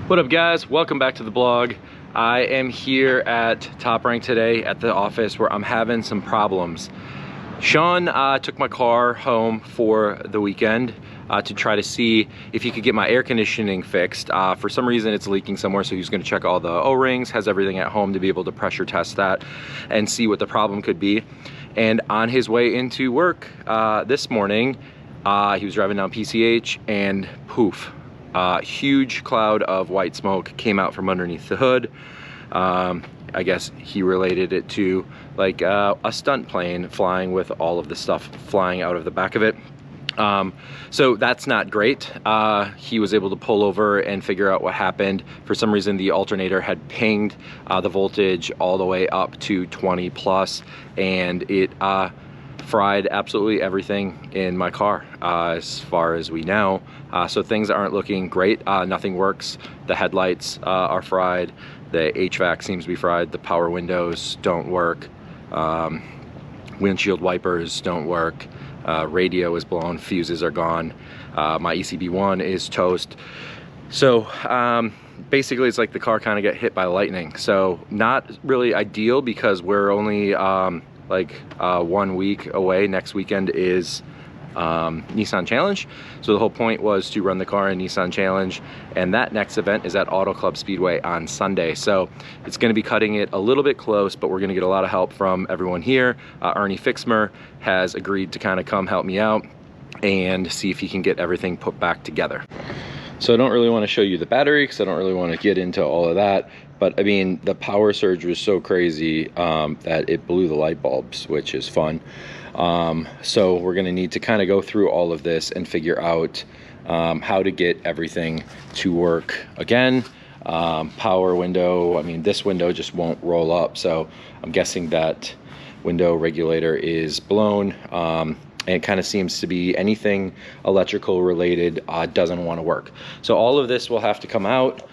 What up guys, welcome back to the blog. I am here at Toprank today at the office where I'm having some problems. Sean took my car home for the weekend to try to see if he could get my air conditioning fixed. For some reason it's leaking somewhere, so he's gonna check all the O-rings, has everything at home to be able to pressure test that and see what the problem could be. And on his way into work this morning, he was driving down PCH and poof. Huge cloud of white smoke came out from underneath the hood. I guess he related it to like a stunt plane flying with all of the stuff flying out of the back of it. So that's not great. He was able to pull over and figure out what happened. For some reason the alternator had pinged the voltage all the way up to 20 plus, and it fried absolutely everything in my car as far as we know. So things aren't looking great. Nothing works. The headlights are fried. The HVAC seems to be fried. The power windows don't work. Windshield wipers don't work. Radio is blown. Fuses are gone. My ECB1 is toast. So basically it's like the car kind of got hit by lightning. So not really ideal because we're only like 1 week away. Next weekend is Nissan Challenge. So the whole point was to run the car in Nissan Challenge, and that next event is at Auto Club Speedway on Sunday. So it's going to be cutting it a little bit close, but we're going to get a lot of help from everyone here. Ernie Fixmer has agreed to kind of come help me out and see if he can get everything put back together. So I don't really want to show you the battery because I don't really want to get into all of that. But I mean, the power surge was so crazy that it blew the light bulbs, which is fun. So we're going to need to kind of go through all of this and figure out how to get everything to work again. Power window, I mean, this window just won't roll up. So I'm guessing that window regulator is blown. And it kind of seems to be anything electrical related doesn't want to work. So all of this will have to come out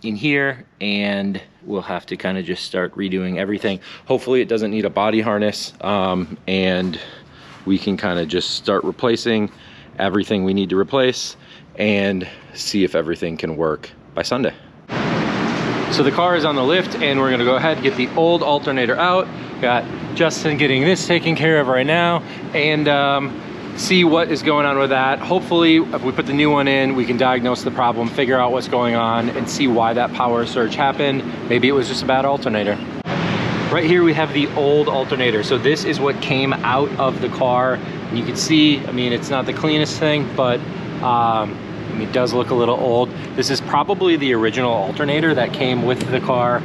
in here, and we'll have to kind of just start redoing everything. Hopefully it doesn't need a body harness, and we can kind of just start replacing everything we need to replace and see if everything can work by Sunday. So the car is on the lift, and we're gonna go ahead and get the old alternator out. Got Justin getting this taken care of right now, and see what is going on with that. Hopefully, if we put the new one in, we can diagnose the problem, figure out what's going on, and see why that power surge happened. Maybe it was just a bad alternator. Right here we have the old alternator. So this is what came out of the car. And you can see, I mean, it's not the cleanest thing, but I mean, it does look a little old. This is probably the original alternator that came with the car.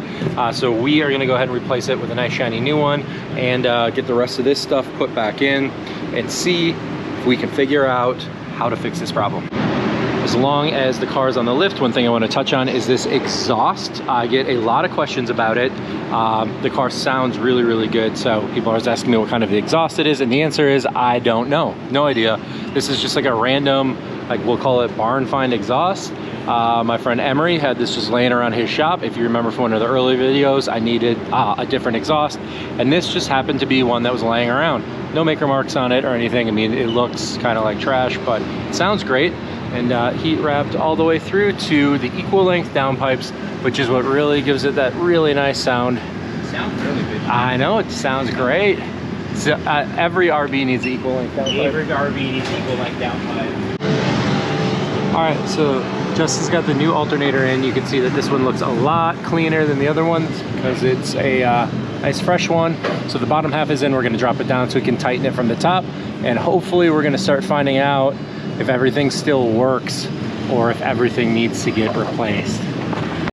So we are gonna go ahead and replace it with a nice shiny new one, and get the rest of this stuff put back in and see if we can figure out how to fix this problem. As long as the car is on the lift, one thing I want to touch on is this exhaust. I get a lot of questions about it. The car sounds really, really good. So people are always asking me what kind of exhaust it is, and the answer is I don't know. No idea. This is just like a random, like we'll call it barn find exhaust. My friend Emery had this just laying around his shop. If you remember from one of the early videos, I needed a different exhaust, and this just happened to be one that was laying around. No maker marks on it or anything. I mean, it looks kind of like trash, but it sounds great. And heat wrapped all the way through to the equal length downpipes, which is what really gives it that really nice sound. It sounds really good. I know, it sounds great. So, every RB needs equal length downpipe. Every RB needs equal length downpipe. All right, so Justin's got the new alternator in. You can see that this one looks a lot cleaner than the other ones because it's a nice fresh one. So the bottom half is in. We're gonna drop it down so we can tighten it from the top. And hopefully we're gonna start finding out if everything still works or if everything needs to get replaced.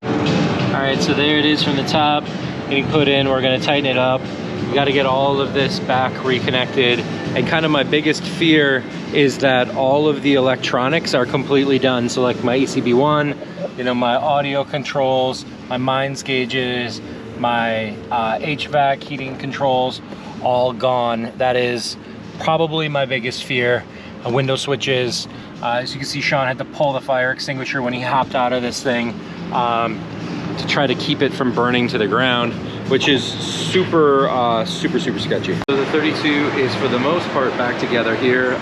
All right, so there it is from the top, getting put in. We're gonna tighten it up. We gotta get all of this back reconnected. And kind of my biggest fear is that all of the electronics are completely done. So like my ECB1, you know, my audio controls, my mines gauges, my HVAC heating controls, all gone. That is probably my biggest fear. Window switches. As you can see, Sean had to pull the fire extinguisher when he hopped out of this thing to try to keep it from burning to the ground, which is super sketchy. So the 32 is for the most part back together here.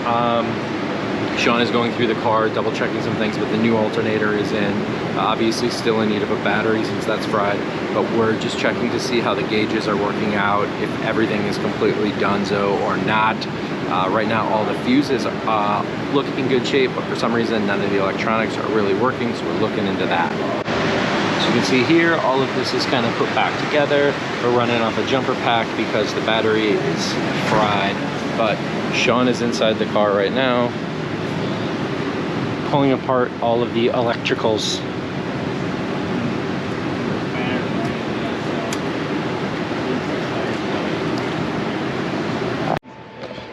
Sean is going through the car, double checking some things, but the new alternator is in. Obviously still in need of a battery since that's fried, but we're just checking to see how the gauges are working out, if everything is completely donezo or not. Right now all the fuses look in good shape, but for some reason none of the electronics are really working, so we're looking into that. So you can see here, all of this is kind of put back together. We're running off a jumper pack because the battery is fried, but Sean is inside the car right now, pulling apart all of the electricals.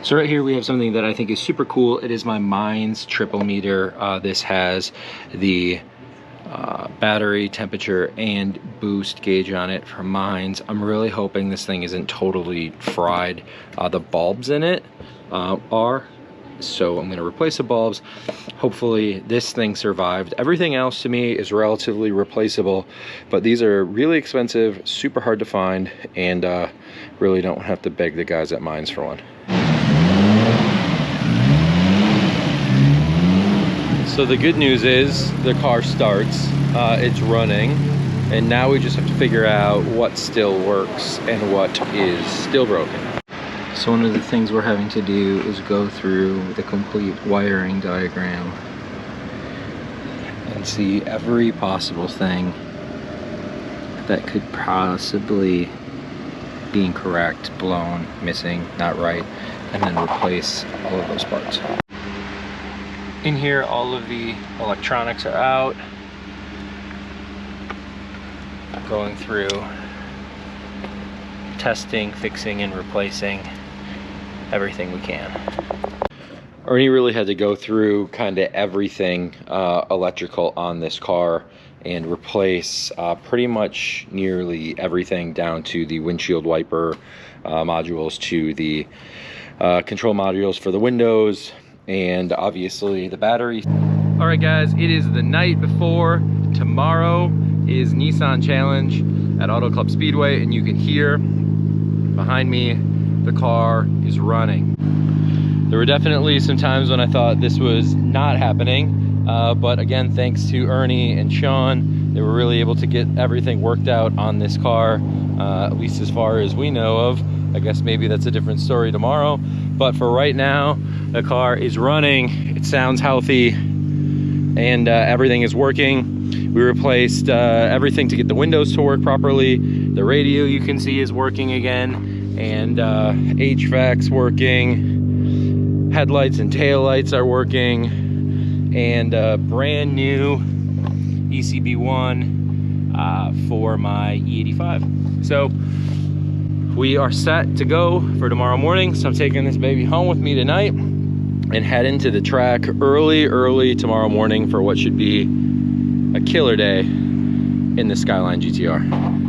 So right here we have something that I think is super cool. It is my Mines triple meter. This has the battery temperature and boost gauge on it from Mines. I'm really hoping this thing isn't totally fried. The bulbs in it are, so I'm going to replace the bulbs. Hopefully this thing survived. Everything else to me is relatively replaceable, but these are really expensive, super hard to find, and really don't have to beg the guys at Mines for one. So the good news is the car starts, it's running, and now we just have to figure out what still works and what is still broken. So one of the things we're having to do is go through the complete wiring diagram and see every possible thing that could possibly be incorrect, blown, missing, not right, and then replace all of those parts. In here, all of the electronics are out. Going through, testing, fixing, and replacing everything we can. Ernie really had to go through kind of everything electrical on this car and replace pretty much nearly everything down to the windshield wiper modules, to the control modules for the windows, and obviously the battery. All right guys, it is the night before. Tomorrow is Nissan Challenge at Auto Club Speedway, and you can hear behind me the car is running. There were definitely some times when I thought this was not happening, but again, thanks to Ernie and Sean, they were really able to get everything worked out on this car, at least as far as we know of. I guess maybe that's a different story tomorrow, but for right now, the car is running, it sounds healthy, and everything is working. We replaced everything to get the windows to work properly. The radio, you can see, is working again, and HVAC's working. Headlights and taillights are working, and brand new ECB1 for my E85. So we are set to go for tomorrow morning. So I'm taking this baby home with me tonight and head into the track early tomorrow morning for what should be a killer day in the Skyline GTR.